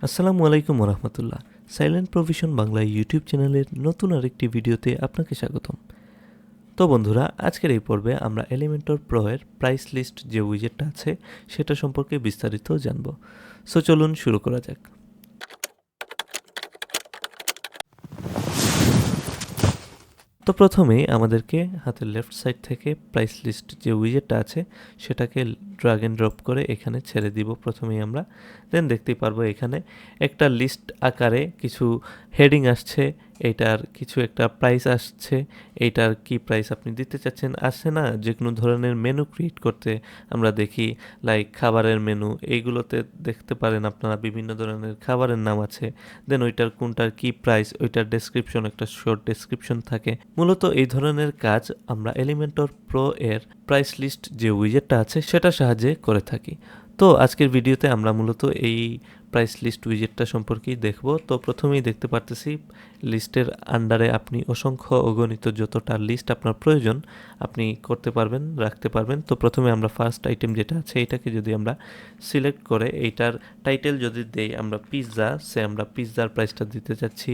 আসসালামু আলাইকুম রহমতুল্লাহ। Silent provision Bangla YouTube চ্যানেলের নতুন আরেকটি ভিডিওতে আপনাকে স্বাগতম। তো বন্ধুরা, আজকের এই পর্বে আমরা এলিমেন্টর প্রো এর প্রাইস লিস্ট যে উইজেটটা আছে সেটা সম্পর্কে বিস্তারিত জানব। সো চলুন শুরু করা যাক। তো প্রথমেই আমাদেরকে হাতের লেফট সাইড থেকে প্রাইস লিস্ট যে উইজেটটা আছে সেটাকে ড্র্যাগ এন্ড ড্রপ করে এখানে ছেড়ে দিব প্রথমেই আমরা। দেন দেখতেই পারবো এখানে একটা লিস্ট আকারে কিছু হেডিং আসছে, এইটার কিছু একটা প্রাইস আসছে, এইটার কি প্রাইস আপনি দিতে চাচ্ছেন আসছে না। যে কোনো ধরনের মেনু ক্রিয়েট করতে আমরা দেখি, লাইক খাবারের মেনু, এইগুলোতে দেখতে পারেন আপনারা বিভিন্ন ধরনের খাবারের নাম আছে। দেন ওইটার কোনটার কি প্রাইস, ওইটার ডেসক্রিপশন, একটা শর্ট ডেসক্রিপশন থাকে। মূলত এই ধরনের কাজ আমরা এলিমেন্টর প্রো এর প্রাইস লিস্ট যে উইজেটটা আছে সেটার সাহায্যে করে থাকি। তো আজকের ভিডিওতে আমরা মূলত এই প্রাইস লিস্ট উইজেটটা সম্পর্কেই দেখব। তো প্রথমেই দেখতে পারতেছি লিস্টের আন্ডারে আপনি অসংখ্য অগণিত যতটা লিস্ট আপনার প্রয়োজন আপনি করতে পারবেন, রাখতে পারবেন। তো প্রথমে আমরা ফার্স্ট আইটেম যেটা আছে এটাকে যদি আমরা সিলেক্ট করে এইটার টাইটেল যদি দেই আমরা পিৎজা, আমরা পিৎজার প্রাইসটা দিতে চাচ্ছি,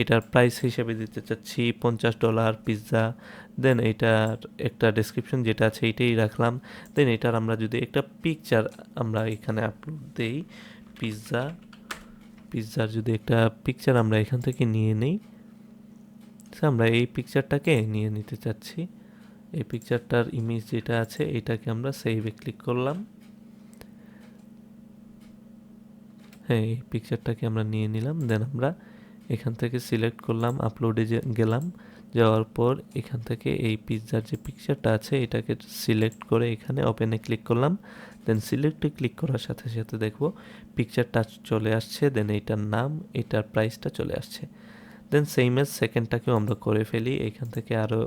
এটার প্রাইস হিসেবে দিতে চাচ্ছি $50 পিৎজা। দেন এইটার একটা ডেসক্রিপশন যেটা আছে এইটাই রাখলাম। দেন এটার আমরা যদি একটা পিকচার আমরা এখানে আপলোড দেই, পিৎজার যদি একটা পিকচার আমরা এখান থেকে নিয়ে নেই, আমরা এই পিকচারটাকে নিয়ে নিতে চাচ্ছি। এই পিকচারটার ইমেজ যেটা আছে এটাকে আমরা সেভে ক্লিক করলাম। হ্যাঁ, এই পিকচারটাকে আমরা নিয়ে নিলাম। দেন আমরা এখান থেকে সিলেক্ট করলাম, আপলোডে গেলাম, যাওয়ার পর এখান থেকে এই পিৎজার যে পিকচারটা আছে এটাকে সিলেক্ট করে এখানে ওপেনে ক্লিক করলাম। দেন সিলেক্টে ক্লিক করার সাথে সাথে দেখবো পিকচারটা চলে আসছে। দেন এইটার নাম, এটার প্রাইসটা চলে আসছে। দেন সেম এজ সেকেন্ডটাকেও আমরা করে ফেলি। এখান থেকে আরও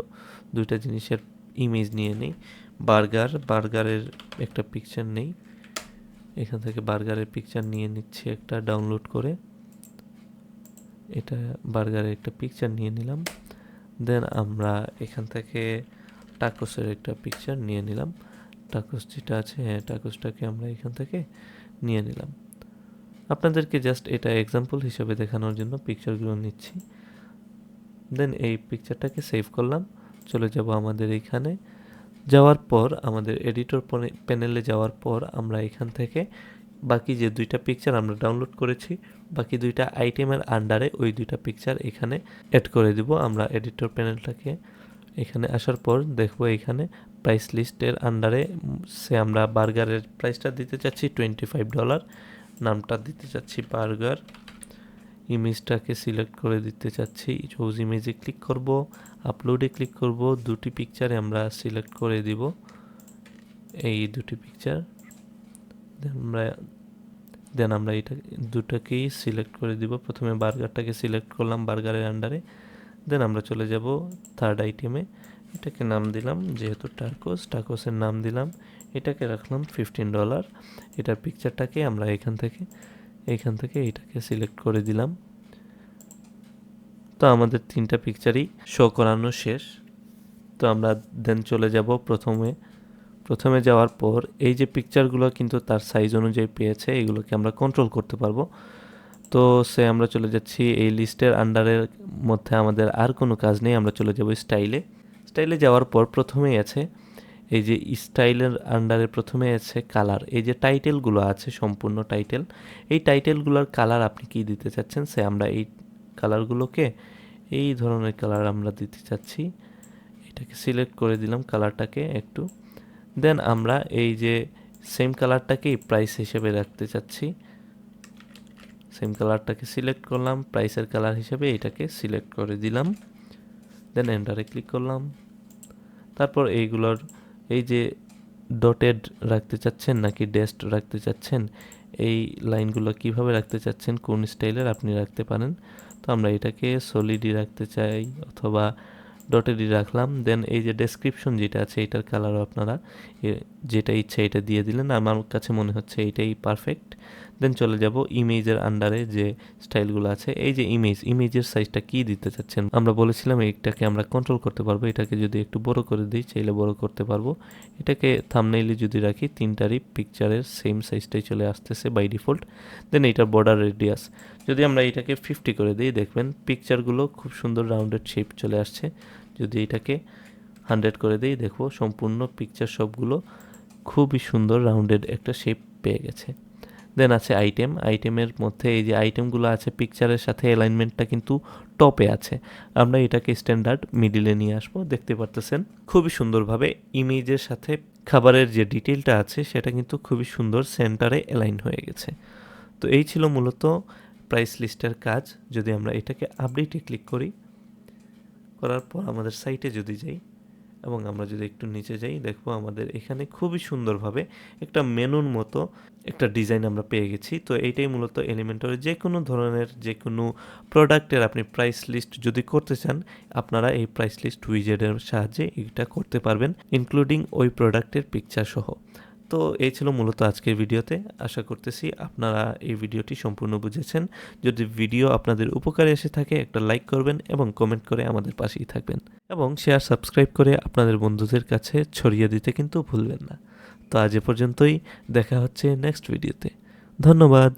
দুইটা জিনিসের ইমেজ নিয়ে নিই। বার্গারের একটা পিকচার নেই, এখান থেকে বার্গারের পিকচার নিয়ে নিচ্ছি একটা ডাউনলোড করে। এটা বার্গারের একটা পিকচার নিয়ে নিলাম। দেন আমরা এখান থেকে টাকোসের একটা পিকচার নিয়ে নিলাম। টাকোস যেটা আছে, হ্যাঁ টাকোসটাকে আমরা এখান থেকে নিয়ে নিলাম। আপনাদেরকে জাস্ট এটা এক্সাম্পল হিসেবে দেখানোর জন্য পিকচারগুলো নিচ্ছি। দেন এই পিকচারটাকে সেভ করলাম। চলে যাব আমাদের এইখানে, যাওয়ার পর আমাদের এডিটর প্যানেলে যাওয়ার পর আমরা এখান থেকে বাকি যে দুইটা পিকচার আমরা ডাউনলোড করেছি, বাকি দুইটা আইটেমের আন্ডারে ওই দুইটা পিকচার এখানে অ্যাড করে দিব। আমরা এডিটর প্যানেলটাকে এখানে আসার পর দেখবো এখানে প্রাইস লিস্টের আন্ডারে আমরা বার্গারের প্রাইসটা দিতে চাচ্ছি $25, নামটা দিতে চাচ্ছি বার্গার, ইমেজটাকে সিলেক্ট করে দিতে চাচ্ছি, চুজ ইমেজে ক্লিক করব, আপলোডে ক্লিক করব, দুটি পিকচারে আমরা সিলেক্ট করে দিব এই দুটি পিকচার। দেন আমরা এটা দুটাকেই সিলেক্ট করে দিব। প্রথমে বার্গারটাকে সিলেক্ট করলাম বার্গারের আন্ডারে। দেন আমরা চলে যাব থার্ড আইটেমে, এটাকে নাম দিলাম যেহেতু টাকোসের নাম দিলাম, এটাকে রাখলাম $15। এটার পিকচারটাকে আমরা এখান থেকে এটাকে সিলেক্ট করে দিলাম। তো আমাদের তিনটা পিকচারই শো করানো শেষ। তো আমরা দেন চলে যাব প্রথমে যাওয়ার পর এই যে পিকচারগুলো কিন্তু তার সাইজ অনুযায়ী পেয়েছে, এগুলোকে আমরা কন্ট্রোল করতে পারবো। তো আমরা চলে যাচ্ছি এই লিস্টের আন্ডারের মধ্যে, আমাদের আর কোনো কাজ নেই। আমরা চলে যাব স্টাইলে যাওয়ার পর প্রথমেই আছে এই যে স্টাইলের আন্ডারে প্রথমে আছে কালার। এই যে টাইটেলগুলো আছে সম্পূর্ণ টাইটেল, এই টাইটেলগুলোর কালার আপনি কি দিতে চাচ্ছেন, আমরা এই কালারগুলোকে এই ধরনের কালার আমরা দিতে চাচ্ছি। এটাকে সিলেক্ট করে দিলাম কালারটাকে একটু। দেন আমরা এই যে সেম কালারটাকেই প্রাইস হিসেবে রাখতে চাচ্ছি, সেম কালারটাকে সিলেক্ট করলাম, প্রাইসের কালার হিসেবে এটাকে সিলেক্ট করে দিলাম। দেন এন্টারে ক্লিক করলাম। তারপর এইগুলোর এই যে ডটেড রাখতে চাচ্ছেন নাকি ড্যাশড রাখতে চাচ্ছেন, এই লাইনগুলো কিভাবে রাখতে চাচ্ছেন, কোন স্টাইলের আপনি রাখতে পারেন। তো আমরা এটাকে সলিডই রাখতে চাই অথবা ডটেডই রাখলাম। দেন এই যে ডেসক্রিপশন যেটা আছে এটার কালারও আপনারা যেটা ইচ্ছা এটা দিয়ে দিলেন। আমার কাছে মনে হচ্ছে এইটাই পারফেক্ট। দেন চলে যাব ইমেজের আন্ডারে যে স্টাইলগুলো আছে, এই যে ইমেজের সাইজটা কি দিতে চাচ্ছেন। আমরা বলেছিলাম এইটাকে আমরা কন্ট্রোল করতে পারবো, এটাকে যদি একটু বড় করে দিই চাইলে বড় করতে পারবো। এটাকে থাম্বনেইলে যদি রাখি তিনটারই পিকচারের সেম সাইজটাই চলে আসতেছে বাই ডিফল্ট। দেন এইটার বর্ডার রেডিয়াস যদি আমরা এটাকে 50 করে দিই, দেখবেন পিকচারগুলো খুব সুন্দর রাউন্ডেড শেপ চলে আসছে। যদি এটাকে 100 করে দিই, দেখো সম্পূর্ণ পিকচার সবগুলো খুবই সুন্দর রাউন্ডেড একটা শেপ পেয়ে গেছে। দেন আছে আইটেমের মধ্যে এই যে আইটেমগুলো আছে পিকচারের সাথে অ্যালাইনমেন্টটা কিন্তু টপে আছে। আমরা এটাকে স্ট্যান্ডার্ড মিডিলে নিয়ে আসবো, দেখতে পারতেছেন খুবই সুন্দরভাবে ইমেজের সাথে খাবারের যে ডিটেলটা আছে সেটা কিন্তু খুবই সুন্দর সেন্টারে অ্যালাইন হয়ে গেছে। তো এই ছিল মূলত প্রাইস লিস্টের কাজ। যদি আমরা এটাকে আপডেটে ক্লিক করার পর আমাদের সাইটে যদি যাই এবং আমরা যদি একটু নিচে যাই, দেখবো আমাদের এখানে খুবই সুন্দরভাবে একটা মেনুর মতো একটা ডিজাইন আমরা পেয়ে গেছি। তো এইটাই মূলত এলিমেন্টরের যে কোনো ধরনের যে কোনো প্রোডাক্টের আপনি প্রাইস লিস্ট যদি করতে চান, আপনারা এই প্রাইস লিস্ট উইজেটের সাহায্যে এটা করতে পারবেন, ইনক্লুডিং ওই প্রোডাক্টের পিকচার সহ। তো এই ছিল মূলত আজকের ভিডিওতে। আশা করতেছি আপনারা এই ভিডিওটি সম্পূর্ণ বুঝেছেন। যদি ভিডিও আপনাদের উপকারে এসে থাকে একটা লাইক করবেন এবং কমেন্ট করে আমাদের পাশেই থাকবেন এবং শেয়ার সাবস্ক্রাইব করে আপনাদের বন্ধুদের কাছে ছড়িয়ে দিতে কিন্তু ভুলবেন না। তো আজ এ পর্যন্তই, দেখা হচ্ছে নেক্সট ভিডিওতে। ধন্যবাদ।